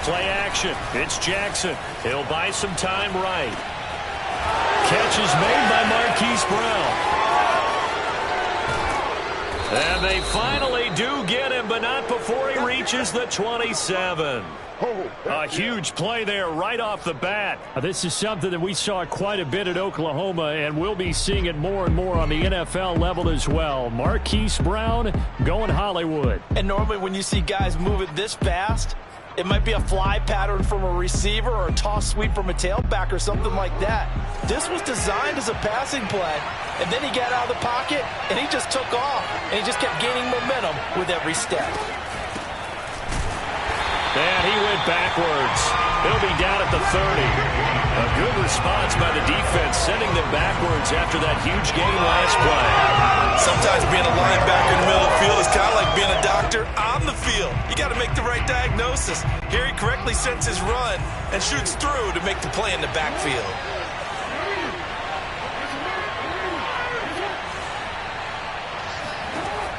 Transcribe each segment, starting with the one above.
Play action. It's Jackson. He'll buy some time right. Catch is made by Marquise Brown. And they finally do get him, but not before he reaches the 27. A huge play there right off the bat. This is something that we saw quite a bit at Oklahoma, and we'll be seeing it more and more on the NFL level as well. Marquise Brown going Hollywood. And normally when you see guys move it this fast, it might be a fly pattern from a receiver or a toss sweep from a tailback or something like that. This was designed as a passing play, and then he got out of the pocket, and he just took off, and he just kept gaining momentum with every step. And he went backwards. He'll be down at the 30. A good response by the defense, sending them backwards after that huge gain last play. Sometimes being a linebacker in the middle of the field is kind of like being a doctor on the field. You got to make the right diagnosis. Here he correctly sets his run and shoots through to make the play in the backfield.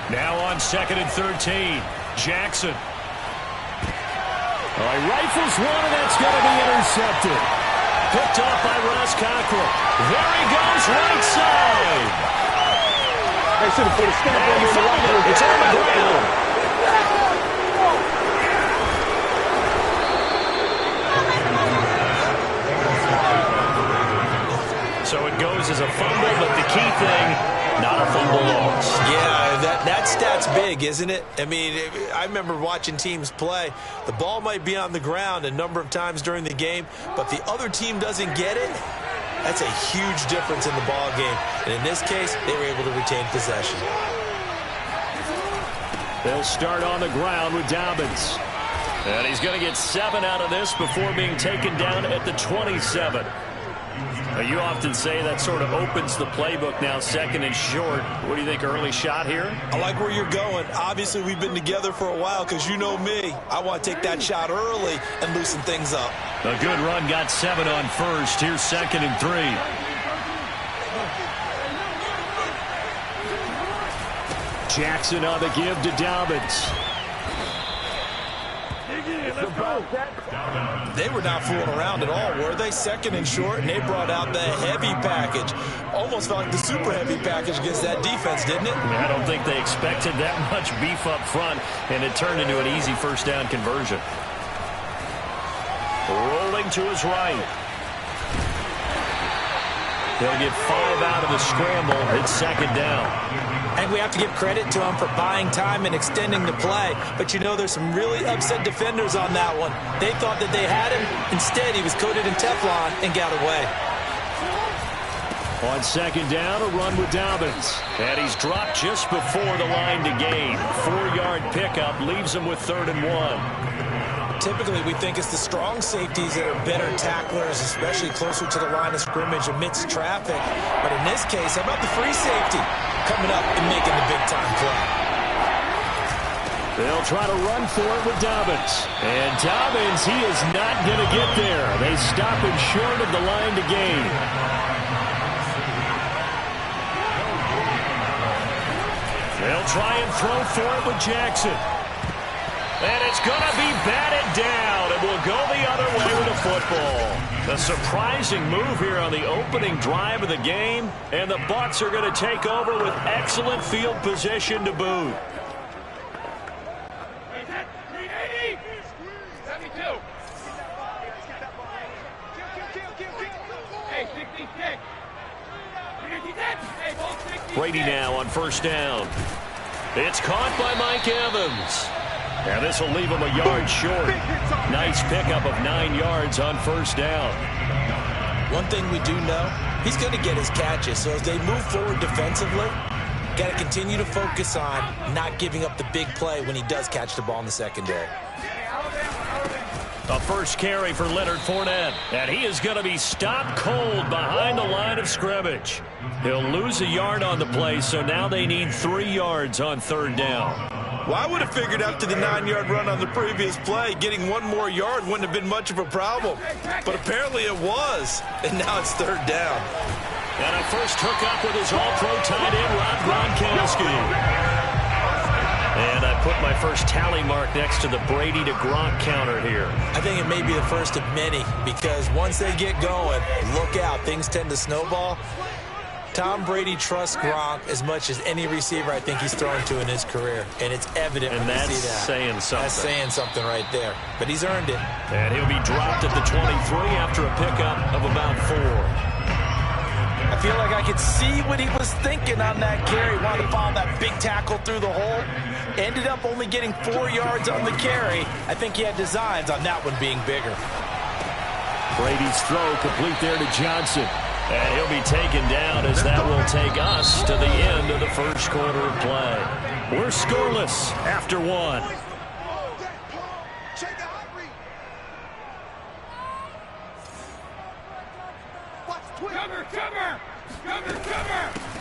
Now on 2nd and 13, Jackson. He rifles one, and that's going to be intercepted. Picked off by Ross Cockrell. There he goes, right side. They should have put a stamp on It's on the ground. So it goes as a fumble, but the key thing, not a fumble loss. Yeah, that stat's big, isn't it? I mean, I remember watching teams play. The ball might be on the ground a number of times during the game, but the other team doesn't get it. That's a huge difference in the ball game. And in this case, they were able to retain possession. They'll start on the ground with Dobbins. And he's going to get 7 out of this before being taken down at the 27. You often say that sort of opens the playbook now, 2nd and short. What do you think, early shot here? I like where you're going. Obviously, we've been together for a while because you know me. I want to take that shot early and loosen things up. A good run, got 7 on first. Here's 2nd and 3. Jackson on the give to Dobbins. They were not fooling around at all, were they? 2nd and short, and they brought out the heavy package. Almost felt like the super heavy package against that defense, didn't it? I don't think they expected that much beef up front, and it turned into an easy first down conversion. Rolling to his right. They'll get 5 out of the scramble. It's 2nd down. And we have to give credit to him for buying time and extending the play. But you know, there's some really upset defenders on that one. They thought that they had him. Instead, he was coated in Teflon and got away. On 2nd down, a run with Dobbins. And he's dropped just before the line to gain. 4-yard pickup leaves him with 3rd and 1. Typically, we think it's the strong safeties that are better tacklers, especially closer to the line of scrimmage amidst traffic. But in this case, how about the free safety coming up and making the big-time play? They'll try to run for it with Dobbins. And Dobbins, he is not going to get there. They stop him short of the line to gain. They'll try and throw for it with Jackson. And it's going to be batted down. It will go the other way with the football. A surprising move here on the opening drive of the game. And the Bucs are going to take over with excellent field position to boot. Brady now on 1st down. It's caught by Mike Evans. And this will leave him a yard short. Nice pickup of 9 yards on 1st down. One thing we do know, he's going to get his catches. So as they move forward defensively, got to continue to focus on not giving up the big play when he does catch the ball in the secondary. A first carry for Leonard Fournette. And he is going to be stopped cold behind the line of scrimmage. He'll lose a yard on the play, so now they need 3 yards on 3rd down. Well, I would have figured after the 9-yard run on the previous play, getting 1 more yard wouldn't have been much of a problem. But apparently it was, and now it's 3rd down. And a first hookup with his all-pro tight end, Rob Gronkowski. And a put my first tally mark next to the Brady to Gronk counter here. I think it may be the first of many because once they get going, look out, things tend to snowball. Tom Brady trusts Gronk as much as any receiver I think he's thrown to in his career, and it's evident when you see that. Saying something. That's saying something right there, but he's earned it. And he'll be dropped at the 23 after a pickup of about 4. I feel like I could see what he was thinking on that carry. Wanted to follow that big tackle through the hole. Ended up only getting 4 yards on the carry. I think he had designs on that one being bigger. Brady's throw complete there to Johnson. And he'll be taken down as that will take us to the end of the first quarter of play. We're scoreless after 1.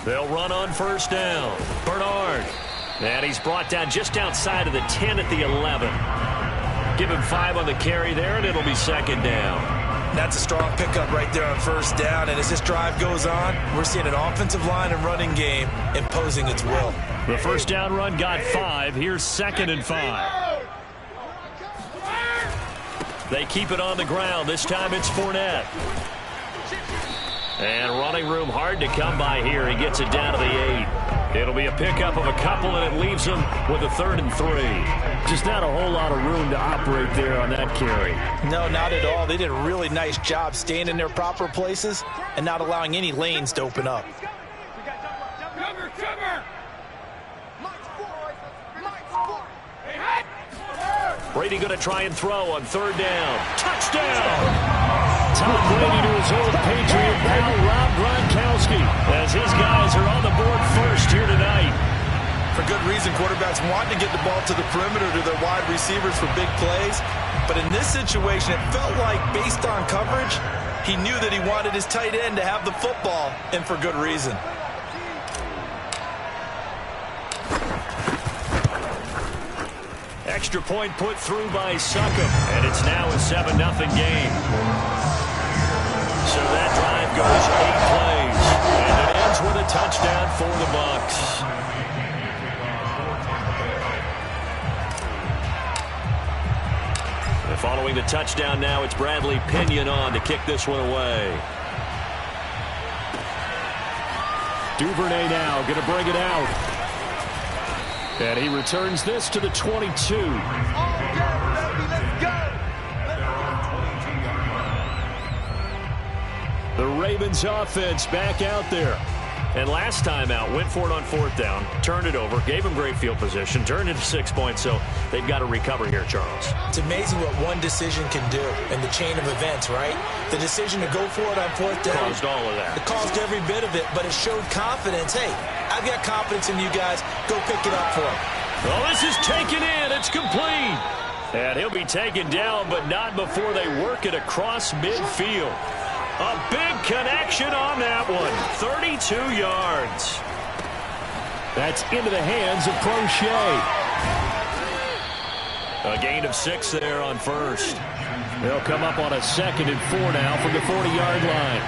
They'll run on first down. Bernard. And he's brought down just outside of the 10 at the 11. Give him 5 on the carry there, and it'll be second down. That's a strong pickup right there on first down, and as this drive goes on, we're seeing an offensive line and running game imposing its will. The first down run got 5. Here's 2nd and 5. They keep it on the ground. This time it's Fournette. And running room hard to come by here. He gets it down to the 8. It'll be a pickup of a couple, and it leaves him with a 3rd and 3. Just not a whole lot of room to operate there on that carry. No, not at all. They did a really nice job staying in their proper places and not allowing any lanes to open up. Brady going to try and throw on 3rd down. Touchdown! Tom Brady to his old Patriot pal, Rob Gronkowski, as his guys are on the board first here tonight. For good reason, quarterbacks want to get the ball to the perimeter to their wide receivers for big plays. But in this situation, it felt like, based on coverage, he knew that he wanted his tight end to have the football, and for good reason. Extra point put through by Succop, and it's now a 7-0 game. So that drive goes 8 plays, and it ends with a touchdown for the Bucs. And following the touchdown now, it's Bradley Pinion on to kick this one away. Duvernay now going to bring it out. And he returns this to the 22. The Ravens offense back out there. And last time out, went for it on 4th down, turned it over, gave him great field position, turned it to 6 points, so they've got to recover here, Charles. It's amazing what one decision can do in the chain of events, right? The decision to go for it on 4th down. Caused all of that. It caused every bit of it, but it showed confidence. Hey, I've got confidence in you guys. Go pick it up for him. Well, this is taken in. It's complete. And he'll be taken down, but not before they work it across midfield. A big connection on that one. 32 yards. That's into the hands of Prochet. A gain of 6 there on first. They'll come up on a 2nd and 4 now from the 40-yard line.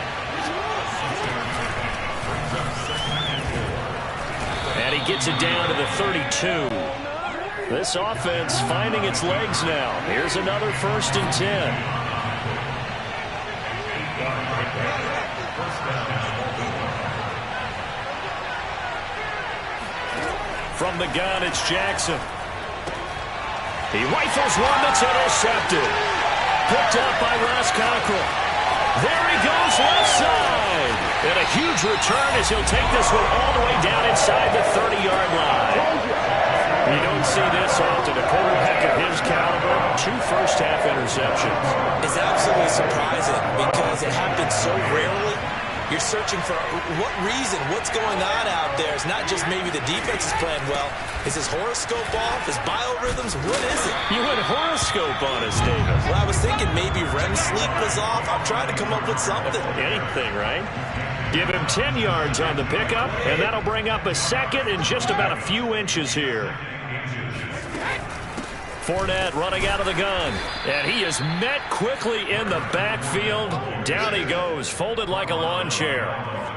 And he gets it down to the 32. This offense finding its legs now. Here's another 1st and 10. From the gun, it's Jackson. He rifles one that's intercepted. Picked up by Ross Cockrell. There he goes left side. And a huge return as he'll take this one all the way down inside the 30-yard line. You don't see this often. A quarterback of his caliber, 2 first-half interceptions. It's absolutely surprising because it happens so rarely. You're searching for what reason, what's going on out there. It's not just maybe the defense is playing well. Is his horoscope off? His biorhythms? What is it? You went horoscope on us, David. Well, I was thinking maybe REM sleep was off. I'm trying to come up with something. Anything, right? Give him 10 yards on the pickup, and that'll bring up a 2nd and just about a few inches here. Fournette running out of the gun. And he is met quickly in the backfield. Down he goes, folded like a lawn chair.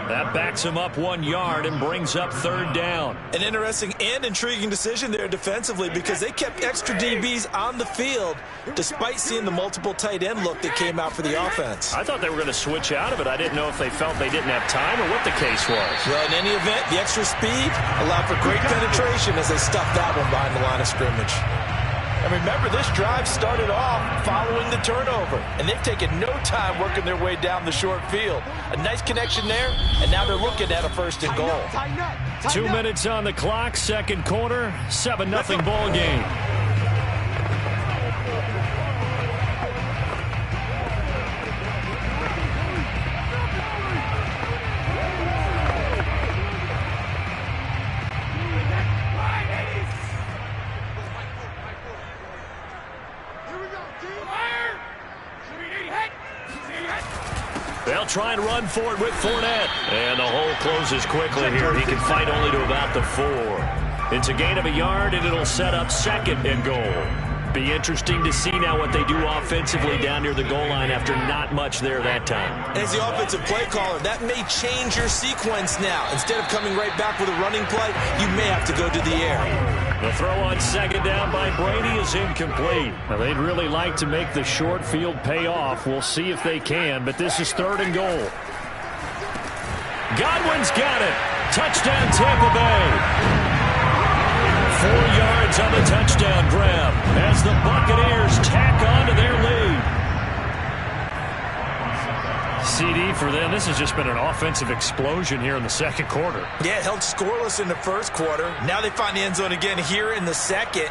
That backs him up 1 yard and brings up 3rd down. An interesting and intriguing decision there defensively because they kept extra DBs on the field despite seeing the multiple tight end look that came out for the offense. I thought they were going to switch out of it. I didn't know if they felt they didn't have time or what the case was. Well, in any event, the extra speed allowed for great penetration as they stuffed that one behind the line of scrimmage. And remember, this drive started off following the turnover, and they've taken no time working their way down the short field. A nice connection there, and now they're looking at a 1st and goal. 2 minutes on the clock, 2nd quarter, 7-0 ball game. They'll try and run for it with Fournette. And the hole closes quickly here. He can fight only to about the 4. It's a gain of 1 yard, and it'll set up 2nd and goal. Be interesting to see now what they do offensively down near the goal line after not much there that time. As the offensive play caller, that may change your sequence now. Instead of coming right back with a running play, you may have to go to the air. The throw on 2nd down by Brady is incomplete. Now, they'd really like to make the short field pay off. We'll see if they can, but this is 3rd and goal. Godwin's got it. Touchdown, Tampa Bay. 4 yards on the touchdown grab as the Buccaneers tack on to their lead. CD for them. This has just been an offensive explosion here in the 2nd quarter. Yeah, held scoreless in the 1st quarter. Now they find the end zone again here in the 2nd.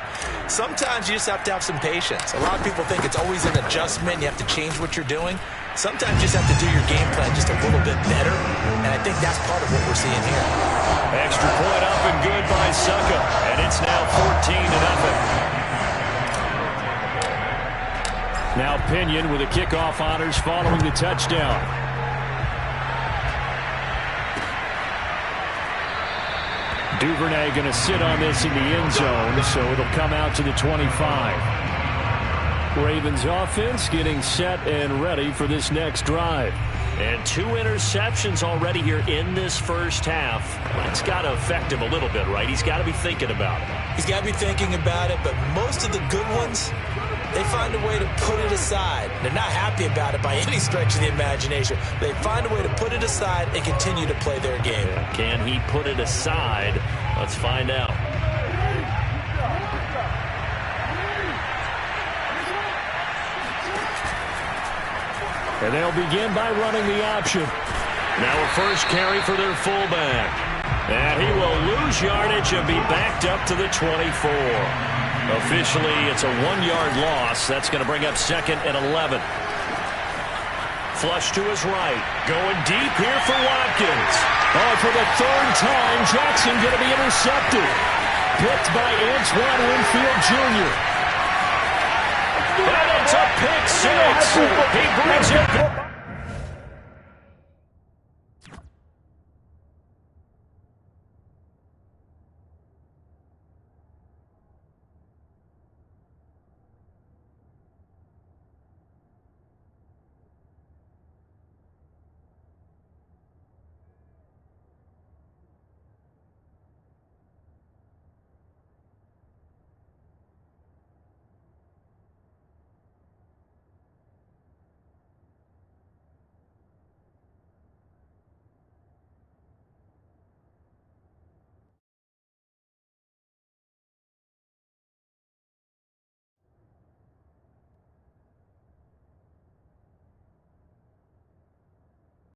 Sometimes you just have to have some patience. A lot of people think it's always an adjustment. You have to change what you're doing. Sometimes you just have to do your game plan just a little bit better. And I think that's part of what we're seeing here. Extra point up and good by Succa. And it's now 14-0. Now Pinion with the kickoff honors following the touchdown. Duvernay going to sit on this in the end zone, so it'll come out to the 25. Ravens offense getting set and ready for this next drive. And 2 interceptions already here in this 1st half. That's got to affect him a little bit, right? He's got to be thinking about it. He's got to be thinking about it, but most of the good ones, they find a way to put it aside. They're not happy about it by any stretch of the imagination. They find a way to put it aside and continue to play their game. Can he put it aside? Let's find out. And they'll begin by running the option. Now a 1st carry for their fullback. And he will lose yardage and be backed up to the 24. Officially, it's a 1-yard loss. That's going to bring up 2nd and 11. Flush to his right. Going deep here for Watkins. Oh, for the 3rd time, Jackson going to be intercepted. Picked by Antoine Winfield Jr. And it's a pick 6. He brings it.